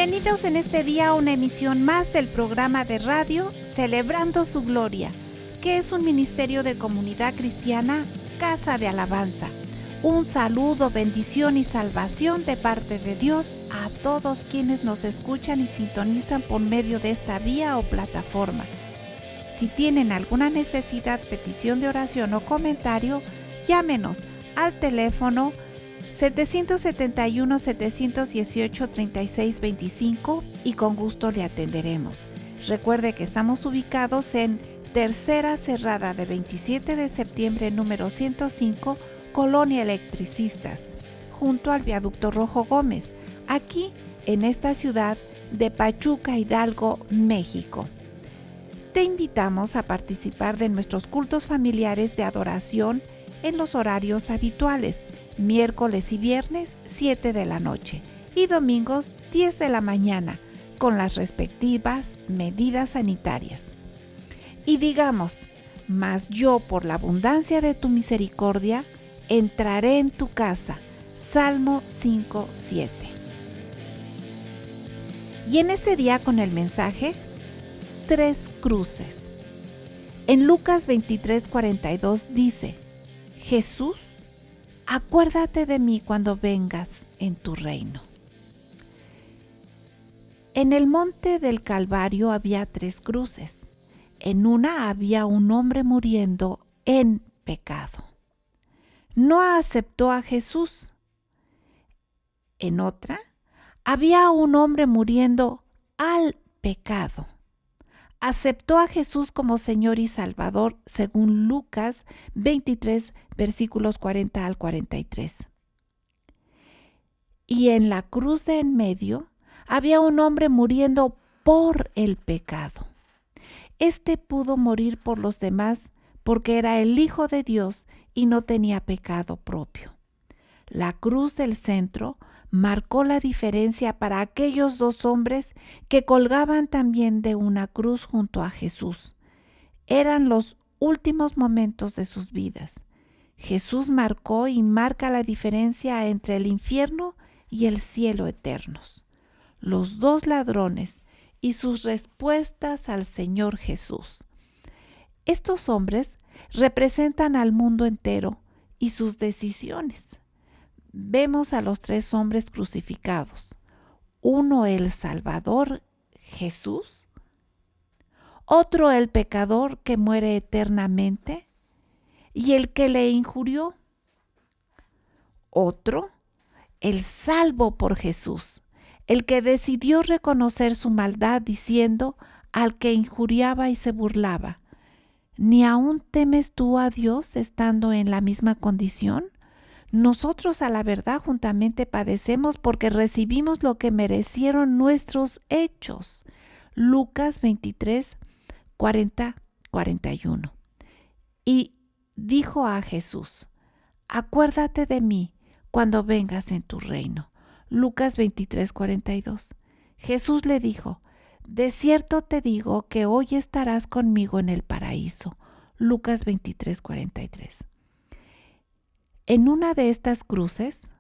Bienvenidos en este día a una emisión más del programa de radio Celebrando su Gloria, que es un ministerio de comunidad cristiana, Casa de Alabanza. Un saludo, bendición y salvación de parte de Dios a todos quienes nos escuchan y sintonizan por medio de esta vía o plataforma. Si tienen alguna necesidad, petición de oración o comentario, llámenos al teléfono 771-718-3625 y con gusto le atenderemos. Recuerde que estamos ubicados en Tercera Cerrada de 27 de septiembre número 105, Colonia Electricistas, junto al Viaducto Rojo Gómez, aquí en esta ciudad de Pachuca, Hidalgo, México. Te invitamos a participar de nuestros cultos familiares de adoración en los horarios habituales, miércoles y viernes 7 de la noche y domingos 10 de la mañana, con las respectivas medidas sanitarias. Y digamos, mas yo por la abundancia de tu misericordia, entraré en tu casa. Salmo 5:7. Y en este día con el mensaje, 3 cruces. En Lucas 23:42 dice, Jesús, acuérdate de mí cuando vengas en tu reino. En el monte del Calvario había 3 cruces. En una había un hombre muriendo en pecado. No aceptó a Jesús. En otra había un hombre muriendo al pecado. Aceptó a Jesús como Señor y Salvador, según Lucas 23, versículos 40 al 43. Y en la cruz de en medio había un hombre muriendo por el pecado. Este pudo morir por los demás porque era el Hijo de Dios y no tenía pecado propio. La cruz del centro marcó la diferencia para aquellos 2 hombres que colgaban también de una cruz junto a Jesús. Eran los últimos momentos de sus vidas. Jesús marcó y marca la diferencia entre el infierno y el cielo eternos. Los 2 ladrones y sus respuestas al Señor Jesús. Estos hombres representan al mundo entero y sus decisiones. Vemos a los 3 hombres crucificados. Uno el Salvador, Jesús. Otro el pecador que muere eternamente y el que le injurió. Otro el salvo por Jesús, el que decidió reconocer su maldad diciendo al que injuriaba y se burlaba, ¿ni aún temes tú a Dios estando en la misma condición? Nosotros a la verdad juntamente padecemos porque recibimos lo que merecieron nuestros hechos. Lucas 23, 40, 41. Y dijo a Jesús, acuérdate de mí cuando vengas en tu reino. Lucas 23, 42. Jesús le dijo, de cierto te digo que hoy estarás conmigo en el paraíso. Lucas 23, 43. En una de estas cruces,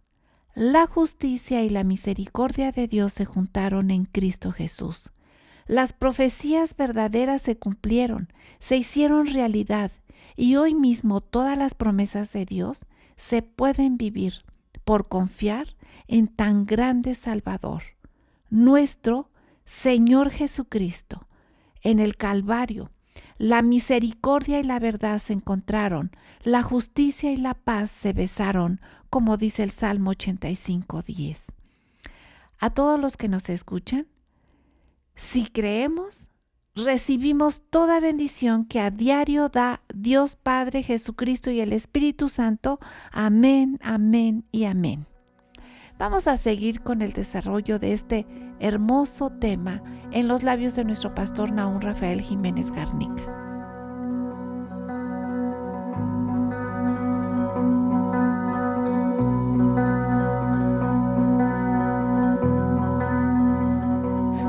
la justicia y la misericordia de Dios se juntaron en Cristo Jesús. Las profecías verdaderas se cumplieron, se hicieron realidad, y hoy mismo todas las promesas de Dios se pueden vivir por confiar en tan grande Salvador, nuestro Señor Jesucristo. En el Calvario, la misericordia y la verdad se encontraron, la justicia y la paz se besaron, como dice el Salmo 85, 10. A todos los que nos escuchan, si creemos, recibimos toda bendición que a diario da Dios Padre, Jesucristo y el Espíritu Santo. Amén, amén y amén. Vamos a seguir con el desarrollo de este hermoso tema en los labios de nuestro pastor Nahum Rafael Jiménez Garnica.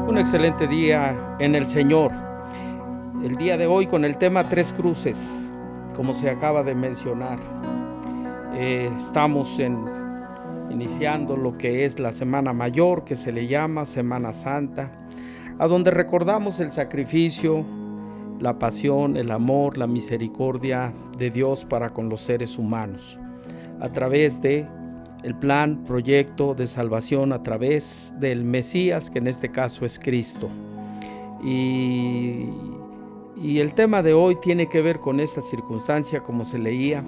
Un excelente día en el Señor. El día de hoy con el tema 3 cruces, como se acaba de mencionar. Estamos en iniciando lo que es la Semana Mayor, que se le llama Semana Santa, a donde recordamos el sacrificio, la pasión, el amor, la misericordia de Dios para con los seres humanos, a través de el plan, proyecto de salvación, a través del Mesías, que en este caso es Cristo. Y el tema de hoy tiene que ver con esa circunstancia, como se leía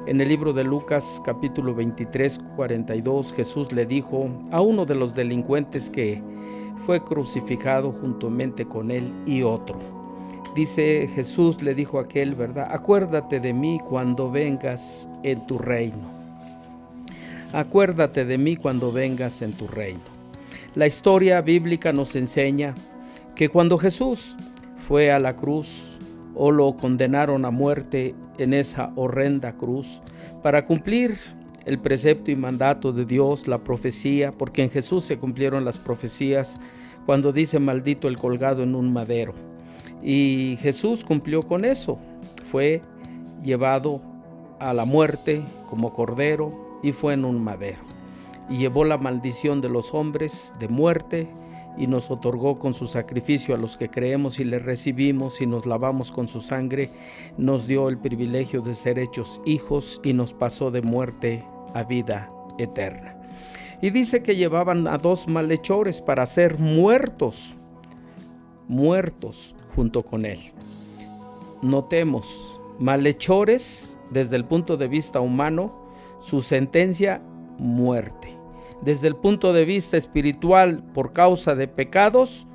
en el libro de Lucas, capítulo 23, 42. Jesús le dijo a uno de los delincuentes que fue crucificado juntamente con él y otro. Dice Jesús, le dijo a aquel, ¿verdad? Acuérdate de mí cuando vengas en tu reino. Acuérdate de mí cuando vengas en tu reino. La historia bíblica nos enseña que cuando Jesús fue a la cruz o lo condenaron a muerte en esa horrenda cruz, para cumplir el precepto y mandato de Dios, la profecía, porque en Jesús se cumplieron las profecías cuando dice maldito el colgado en un madero. Y Jesús cumplió con eso, fue llevado a la muerte como cordero y fue en un madero. Y llevó la maldición de los hombres de muerte y nos otorgó con su sacrificio a los que creemos y le recibimos y nos lavamos con su sangre, nos dio el privilegio de ser hechos hijos y nos pasó de muerte a vida eterna. Y dice que llevaban a 2 malhechores para ser muertos junto con él. Notemos, malhechores desde el punto de vista humano, su sentencia, muerte. Desde el punto de vista espiritual, por causa de pecados,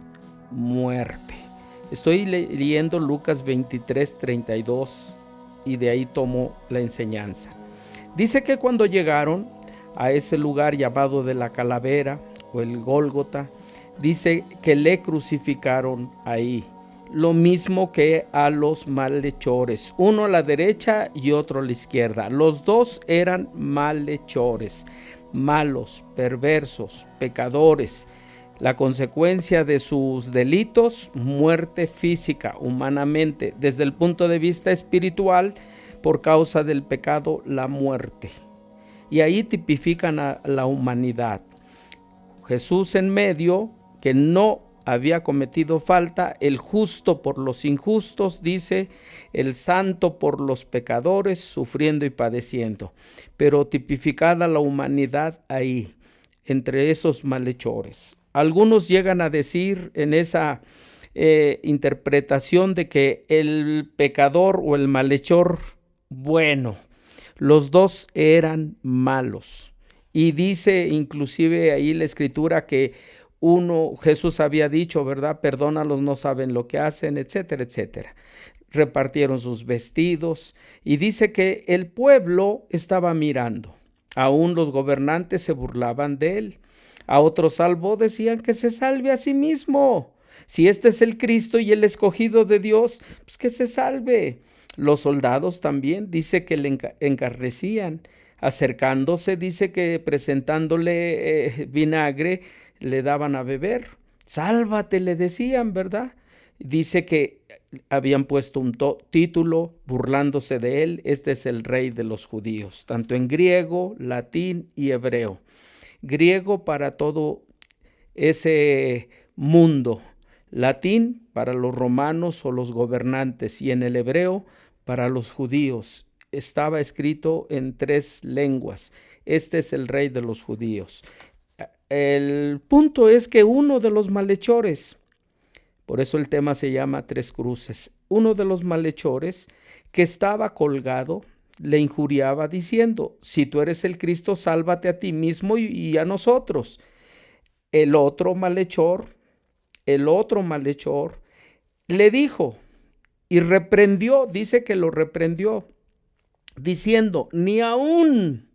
muerte. Estoy leyendo Lucas 23, 32 y de ahí tomo la enseñanza. Dice que cuando llegaron a ese lugar llamado de la calavera o el Gólgota, dice que le crucificaron ahí, lo mismo que a los malhechores, uno a la derecha y otro a la izquierda. Los dos eran malhechores, malos, perversos, pecadores. La consecuencia de sus delitos, muerte física, humanamente. Desde el punto de vista espiritual, por causa del pecado, la muerte. Y ahí tipifican a la humanidad. Jesús en medio, que no había cometido falta, el justo por los injustos, dice, el santo por los pecadores, sufriendo y padeciendo, pero tipificada la humanidad ahí, entre esos malhechores. Algunos llegan a decir en esa interpretación de que el pecador o el malhechor, bueno, los dos eran malos. Y dice inclusive ahí la escritura que Jesús había dicho, ¿verdad? Perdónalos, no saben lo que hacen, etcétera, etcétera. Repartieron sus vestidos y dice que el pueblo estaba mirando. Aún los gobernantes se burlaban de él. A otro salvo decían que se salve a sí mismo. Si este es el Cristo y el escogido de Dios, pues que se salve. Los soldados también dice que le encarnecían. Acercándose, dice que presentándole vinagre, le daban a beber. Sálvate, le decían, ¿verdad? Dice que habían puesto un título burlándose de él. Este es el rey de los judíos, tanto en griego, latín y hebreo. Griego para todo ese mundo, latín para los romanos o los gobernantes y en el hebreo para los judíos. Estaba escrito en 3 lenguas. Este es el rey de los judíos. El punto es que uno de los malhechores, por eso el tema se llama 3 cruces, uno de los malhechores que estaba colgado le injuriaba diciendo, si tú eres el Cristo, sálvate a ti mismo y a nosotros. El otro malhechor le dijo y reprendió, dice que lo reprendió, diciendo, ni aún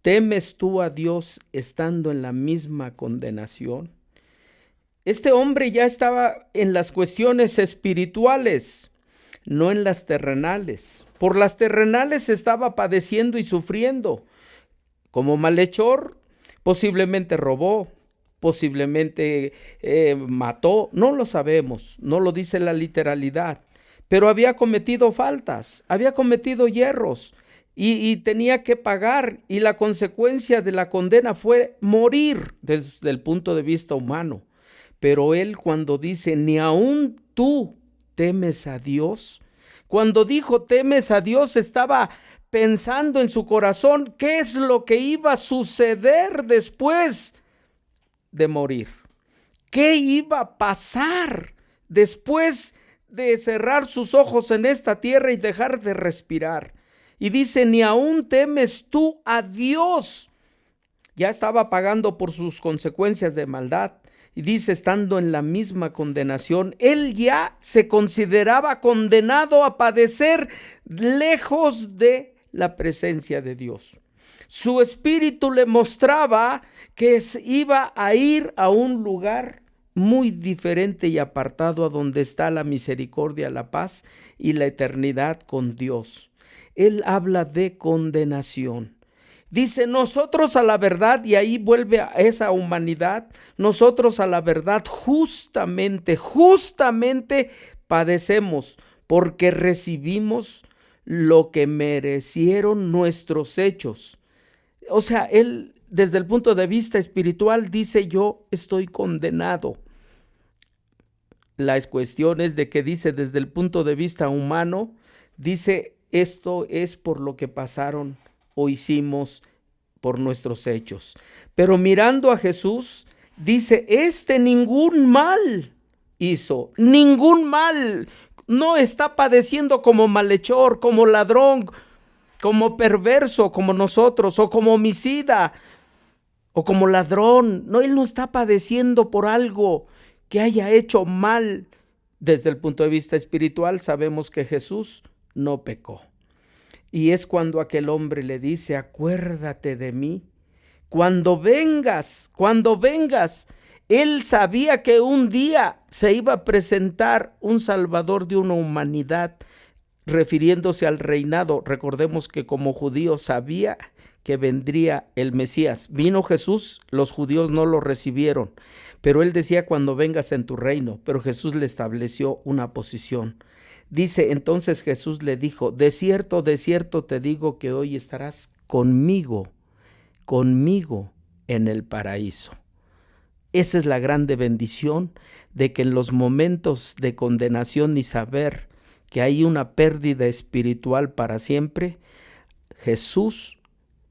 ¿temes tú a Dios estando en la misma condenación? Este hombre ya estaba en las cuestiones espirituales, no en las terrenales. Por las terrenales estaba padeciendo y sufriendo. Como malhechor, posiblemente robó, posiblemente mató, no lo sabemos, no lo dice la literalidad, pero había cometido faltas, había cometido hierros. y tenía que pagar, y la consecuencia de la condena fue morir desde el punto de vista humano. Pero él, cuando dice, ni aun tú temes a Dios, cuando dijo temes a Dios, estaba pensando en su corazón qué es lo que iba a suceder después de morir, qué iba a pasar después de cerrar sus ojos en esta tierra y dejar de respirar. Y dice, ni aún temes tú a Dios. Ya estaba pagando por sus consecuencias de maldad. Y dice, estando en la misma condenación, él ya se consideraba condenado a padecer lejos de la presencia de Dios. Su espíritu le mostraba que iba a ir a un lugar muy diferente y apartado, a donde está la misericordia, la paz y la eternidad con Dios. Él habla de condenación. Dice, nosotros a la verdad, y ahí vuelve a esa humanidad, nosotros a la verdad justamente padecemos, porque recibimos lo que merecieron nuestros hechos. O sea, él desde el punto de vista espiritual dice, yo estoy condenado. La cuestión es de que dice desde el punto de vista humano, dice, esto es por lo que pasaron o hicimos por nuestros hechos. Pero mirando a Jesús, dice, ningún mal hizo, ningún mal. No está padeciendo como malhechor, como ladrón, como perverso, como nosotros, o como homicida, o como ladrón. No, él no está padeciendo por algo que haya hecho mal. Desde el punto de vista espiritual, sabemos que Jesús no pecó. Y es cuando aquel hombre le dice, acuérdate de mí cuando vengas. Él sabía que un día se iba a presentar un Salvador de una humanidad, refiriéndose al reinado. Recordemos que como judío sabía que vendría el Mesías. Vino Jesús, los judíos no lo recibieron, pero él decía, cuando vengas en tu reino. Pero Jesús le estableció una posición. Dice, entonces Jesús le dijo, de cierto te digo que hoy estarás conmigo en el paraíso. Esa es la grande bendición, de que en los momentos de condenación y saber que hay una pérdida espiritual para siempre, Jesús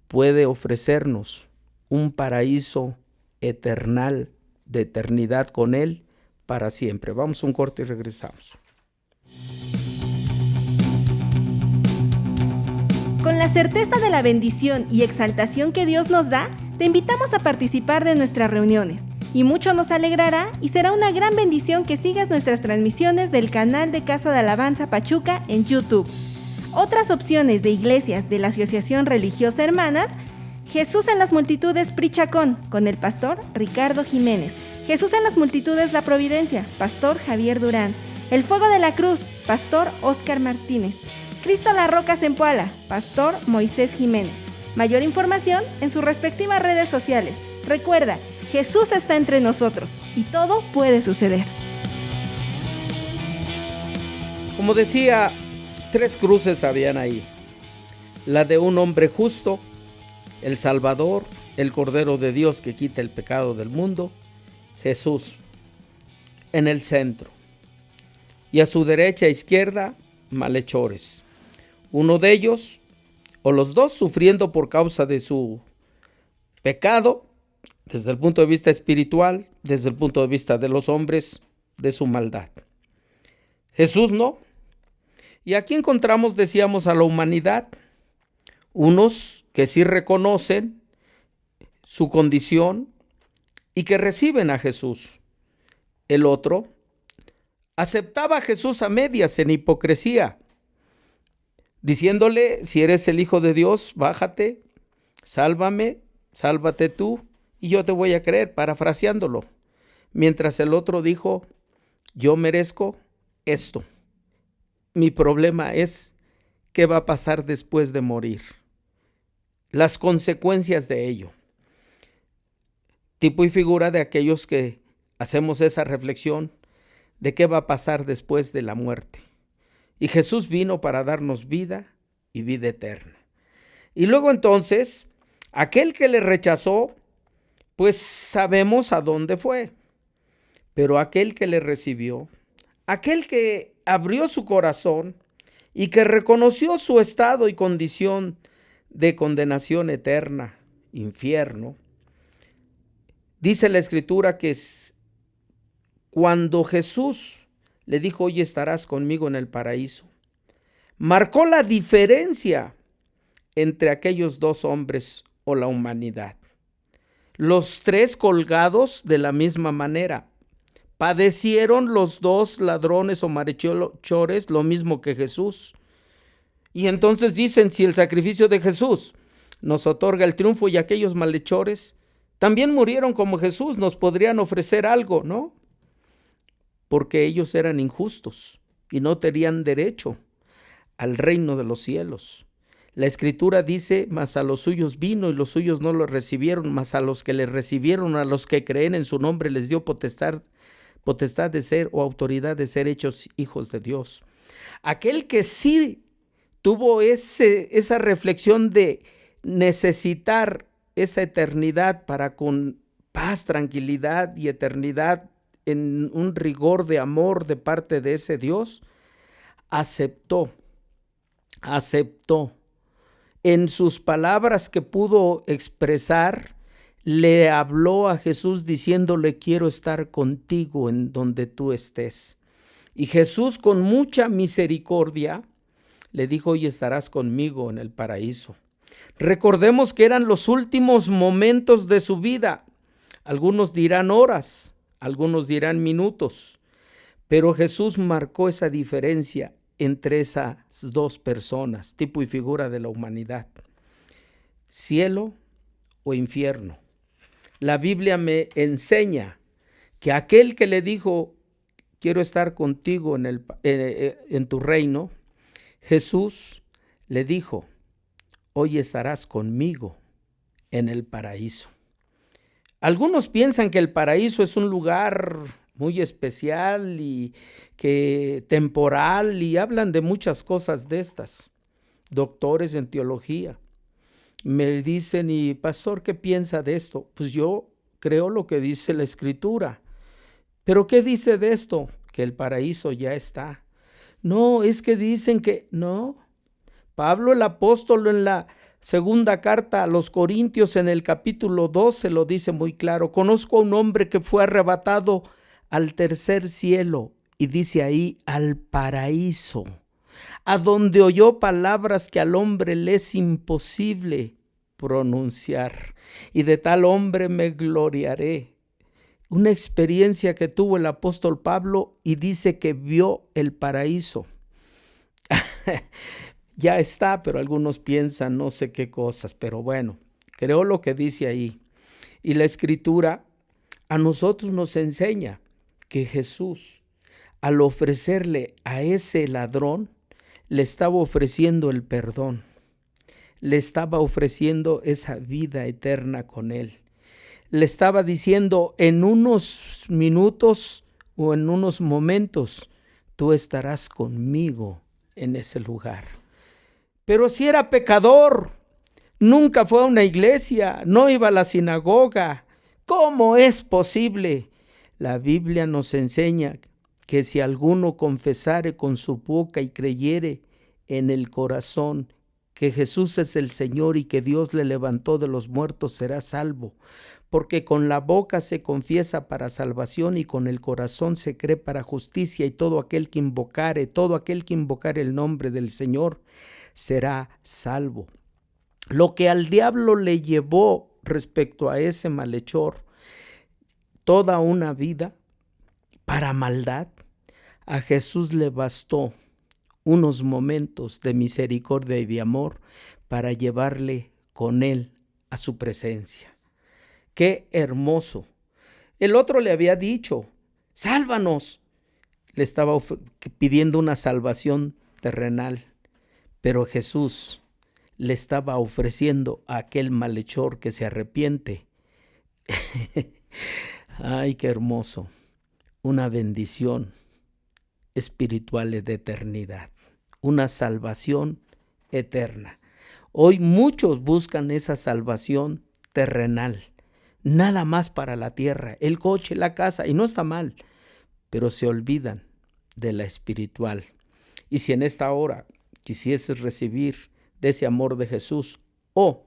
puede ofrecernos un paraíso eternal, de eternidad con Él para siempre. Vamos a un corte y regresamos. Con la certeza de la bendición y exaltación que Dios nos da, te invitamos a participar de nuestras reuniones. Y mucho nos alegrará y será una gran bendición que sigas nuestras transmisiones del canal de Casa de Alabanza Pachuca en YouTube. Otras opciones de iglesias de la Asociación Religiosa Hermanas: Jesús en las Multitudes Prichacón, con el pastor Ricardo Jiménez. Jesús en las Multitudes La Providencia, pastor Javier Durán. El Fuego de la Cruz, pastor Óscar Martínez. Cristo la Roca Zempoala, pastor Moisés Jiménez. Mayor información en sus respectivas redes sociales. Recuerda, Jesús está entre nosotros y todo puede suceder. Como decía, 3 cruces habían ahí. La de un hombre justo, el Salvador, el Cordero de Dios que quita el pecado del mundo, Jesús en el centro. Y a su derecha e izquierda, malhechores. Uno de ellos, o los dos, sufriendo por causa de su pecado, desde el punto de vista espiritual, desde el punto de vista de los hombres, de su maldad. Jesús no. Y aquí encontramos, decíamos, a la humanidad, unos que sí reconocen su condición y que reciben a Jesús. El otro aceptaba a Jesús a medias, en hipocresía, diciéndole, si eres el Hijo de Dios, bájate, sálvame, sálvate tú, y yo te voy a creer, parafraseándolo. Mientras el otro dijo, yo merezco esto. Mi problema es qué va a pasar después de morir. Las consecuencias de ello. Tipo y figura de aquellos que hacemos esa reflexión de qué va a pasar después de la muerte. Y Jesús vino para darnos vida y vida eterna. Y luego entonces, aquel que le rechazó, pues sabemos a dónde fue. Pero aquel que le recibió, aquel que abrió su corazón y que reconoció su estado y condición de condenación eterna, infierno, dice la Escritura que cuando Jesús le dijo, hoy estarás conmigo en el paraíso, marcó la diferencia entre aquellos dos hombres o la humanidad. Los tres colgados de la misma manera. Padecieron los dos ladrones o malhechores lo mismo que Jesús. Y entonces dicen, si el sacrificio de Jesús nos otorga el triunfo y aquellos malhechores también murieron como Jesús, nos podrían ofrecer algo, ¿no? Porque ellos eran injustos y no tenían derecho al reino de los cielos. La Escritura dice, mas a los suyos vino y los suyos no lo recibieron, mas a los que le recibieron, a los que creen en su nombre, les dio potestad de ser o autoridad de ser hechos hijos de Dios. Aquel que sí tuvo esa reflexión de necesitar esa eternidad para con paz, tranquilidad y eternidad en un rigor de amor de parte de ese Dios, aceptó en sus palabras que pudo expresar, le habló a Jesús diciéndole, quiero estar contigo en donde tú estés. Y Jesús, con mucha misericordia, le dijo, hoy estarás conmigo en el paraíso. Recordemos que eran los últimos momentos de su vida. Algunos dirán horas, algunos dirán minutos, pero Jesús marcó esa diferencia entre esas dos personas, tipo y figura de la humanidad. Cielo o infierno. La Biblia me enseña que aquel que le dijo, quiero estar contigo en tu reino, Jesús le dijo, hoy estarás conmigo en el paraíso. Algunos piensan que el paraíso es un lugar muy especial y que temporal, y hablan de muchas cosas de estas. Doctores en teología me dicen, y pastor, ¿qué piensa de esto? Pues yo creo lo que dice la Escritura. ¿Pero qué dice de esto? Que el paraíso ya está. No, es que dicen que no. Pablo el apóstol en la segunda carta a los Corintios en el capítulo 12 lo dice muy claro. Conozco a un hombre que fue arrebatado al tercer cielo, y dice ahí, al paraíso, a donde oyó palabras que al hombre le es imposible pronunciar, y de tal hombre me gloriaré. Una experiencia que tuvo el apóstol Pablo, y dice que vio el paraíso. Ya está, pero algunos piensan no sé qué cosas, pero bueno, creo lo que dice ahí. Y la Escritura a nosotros nos enseña que Jesús, al ofrecerle a ese ladrón, le estaba ofreciendo el perdón, le estaba ofreciendo esa vida eterna con él. Le estaba diciendo, en unos minutos o en unos momentos, tú estarás conmigo en ese lugar. Pero si era pecador, nunca fue a una iglesia, no iba a la sinagoga, ¿cómo es posible? La Biblia nos enseña que si alguno confesare con su boca y creyere en el corazón que Jesús es el Señor y que Dios le levantó de los muertos, será salvo. Porque con la boca se confiesa para salvación y con el corazón se cree para justicia, y todo aquel que invocare el nombre del Señor será salvo. Lo que al diablo le llevó respecto a ese malhechor toda una vida para maldad, a Jesús le bastó unos momentos de misericordia y de amor para llevarle con él a su presencia. ¡Qué hermoso! El otro le había dicho, sálvanos. Le estaba pidiendo una salvación terrenal, pero Jesús le estaba ofreciendo a aquel malhechor que se arrepiente. ¡Ay, qué hermoso! Una bendición espiritual de eternidad, una salvación eterna. Hoy muchos buscan esa salvación terrenal, nada más para la tierra, el coche, la casa, y no está mal, pero se olvidan de la espiritual. Y si en esta hora quisieses recibir de ese amor de Jesús o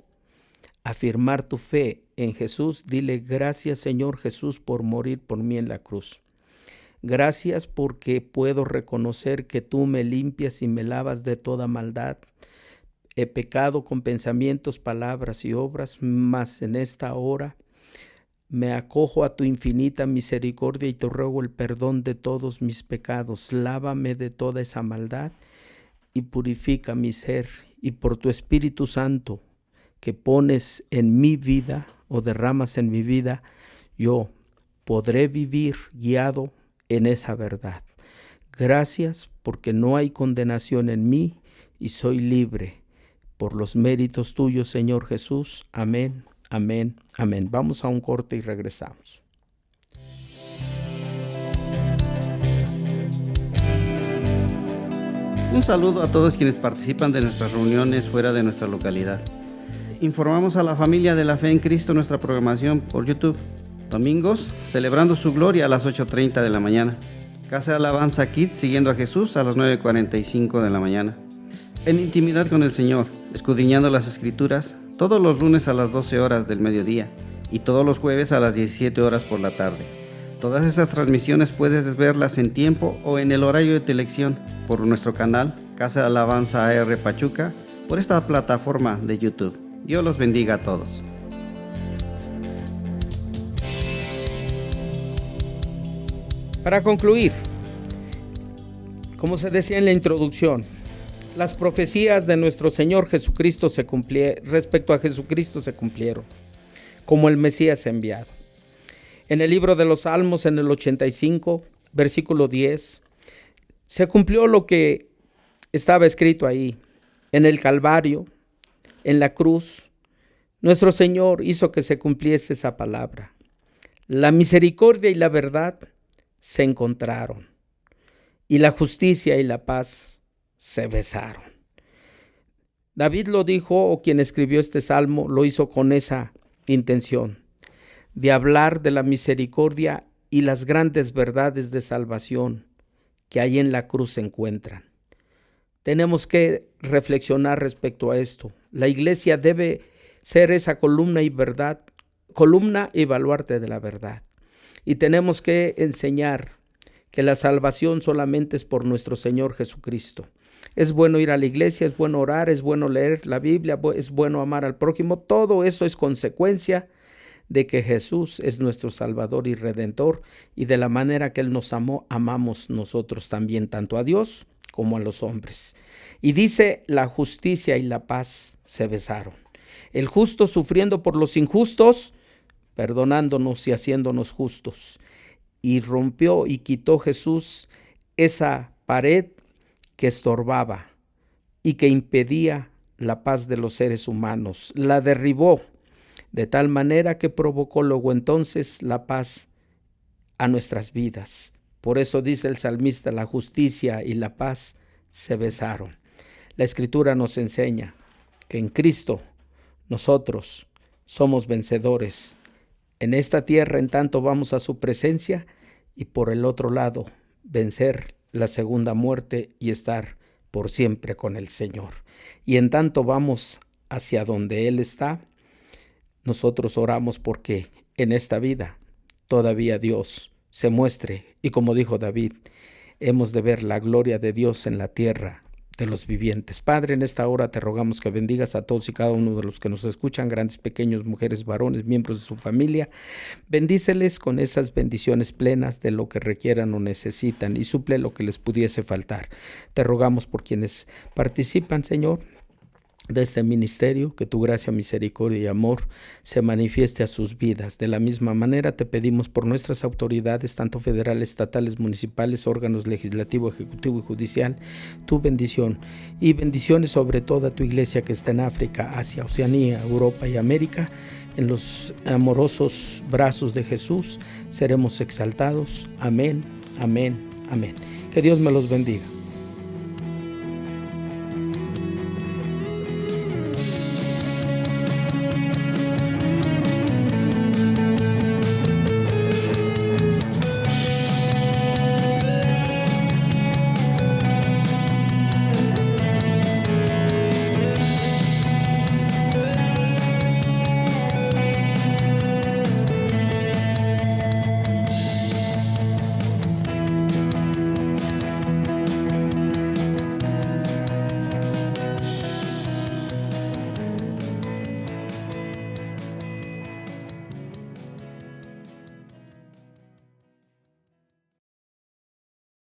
afirmar tu fe en Jesús, dile: gracias, Señor Jesús, por morir por mí en la cruz. Gracias porque puedo reconocer que tú me limpias y me lavas de toda maldad. He pecado con pensamientos, palabras y obras, mas en esta hora me acojo a tu infinita misericordia y te ruego el perdón de todos mis pecados. Lávame de toda esa maldad y purifica mi ser. Y por tu Espíritu Santo que pones en mi vida o derramas en mi vida, yo podré vivir guiado en esa verdad. Gracias porque no hay condenación en mí y soy libre por los méritos tuyos, Señor Jesús. Amén, amén, amén. Vamos a un corte y regresamos. Un saludo a todos quienes participan de nuestras reuniones fuera de nuestra localidad. Informamos a la familia de la fe en Cristo nuestra programación por YouTube. Domingos, celebrando su gloria a las 8:30 de la mañana. Casa de Alabanza Kids, siguiendo a Jesús, a las 9:45 de la mañana. En intimidad con el Señor, escudriñando las Escrituras, todos los lunes a las 12 horas del mediodía y todos los jueves a las 17 horas por la tarde. Todas esas transmisiones puedes verlas en tiempo o en el horario de tu elección por nuestro canal Casa de Alabanza AR Pachuca, por esta plataforma de YouTube. Dios los bendiga a todos. Para concluir, como se decía en la introducción, las profecías de nuestro Señor Jesucristo respecto a Jesucristo se cumplieron, como el Mesías enviado. En el libro de los Salmos, en el 85, versículo 10, se cumplió lo que estaba escrito ahí. En el Calvario, en la cruz, nuestro Señor hizo que se cumpliese esa palabra. La misericordia y la verdad se encontraron, y la justicia y la paz se besaron. David lo dijo, o quien escribió este salmo lo hizo con esa intención, de hablar de la misericordia y las grandes verdades de salvación que ahí en la cruz se encuentran. Tenemos que reflexionar respecto a esto. La iglesia debe ser esa columna y baluarte de la verdad. Y tenemos que enseñar que la salvación solamente es por nuestro Señor Jesucristo. Es bueno ir a la iglesia, es bueno orar, es bueno leer la Biblia, es bueno amar al prójimo. Todo eso es consecuencia de que Jesús es nuestro Salvador y Redentor, y de la manera que Él nos amó, amamos nosotros también, tanto a Dios como a los hombres. Y dice: la justicia y la paz se besaron. El justo sufriendo por los injustos, perdonándonos y haciéndonos justos. Y rompió y quitó Jesús esa pared que estorbaba y que impedía la paz de los seres humanos. La derribó de tal manera que provocó luego entonces la paz a nuestras vidas. Por eso dice el salmista: la justicia y la paz se besaron. La Escritura nos enseña que en Cristo nosotros somos vencedores. En esta tierra, en tanto vamos a su presencia, y por el otro lado, vencer la segunda muerte y estar por siempre con el Señor. Y en tanto vamos hacia donde Él está, nosotros oramos porque en esta vida todavía Dios se muestre, y como dijo David, hemos de ver la gloria de Dios en la tierra de los vivientes. Padre, en esta hora te rogamos que bendigas a todos y cada uno de los que nos escuchan, grandes, pequeños, mujeres, varones, miembros de su familia. Bendíceles con esas bendiciones plenas de lo que requieran o necesitan, y suple lo que les pudiese faltar. Te rogamos por quienes participan, Señor, de este ministerio, que tu gracia, misericordia y amor se manifieste a sus vidas. De la misma manera te pedimos por nuestras autoridades, tanto federales, estatales, municipales, órganos legislativo, ejecutivo y judicial, tu bendición, y bendiciones sobre toda tu iglesia que está en África, Asia, Oceanía, Europa y América. En los amorosos brazos de Jesús seremos exaltados. Amén, amén, amén. Que Dios me los bendiga.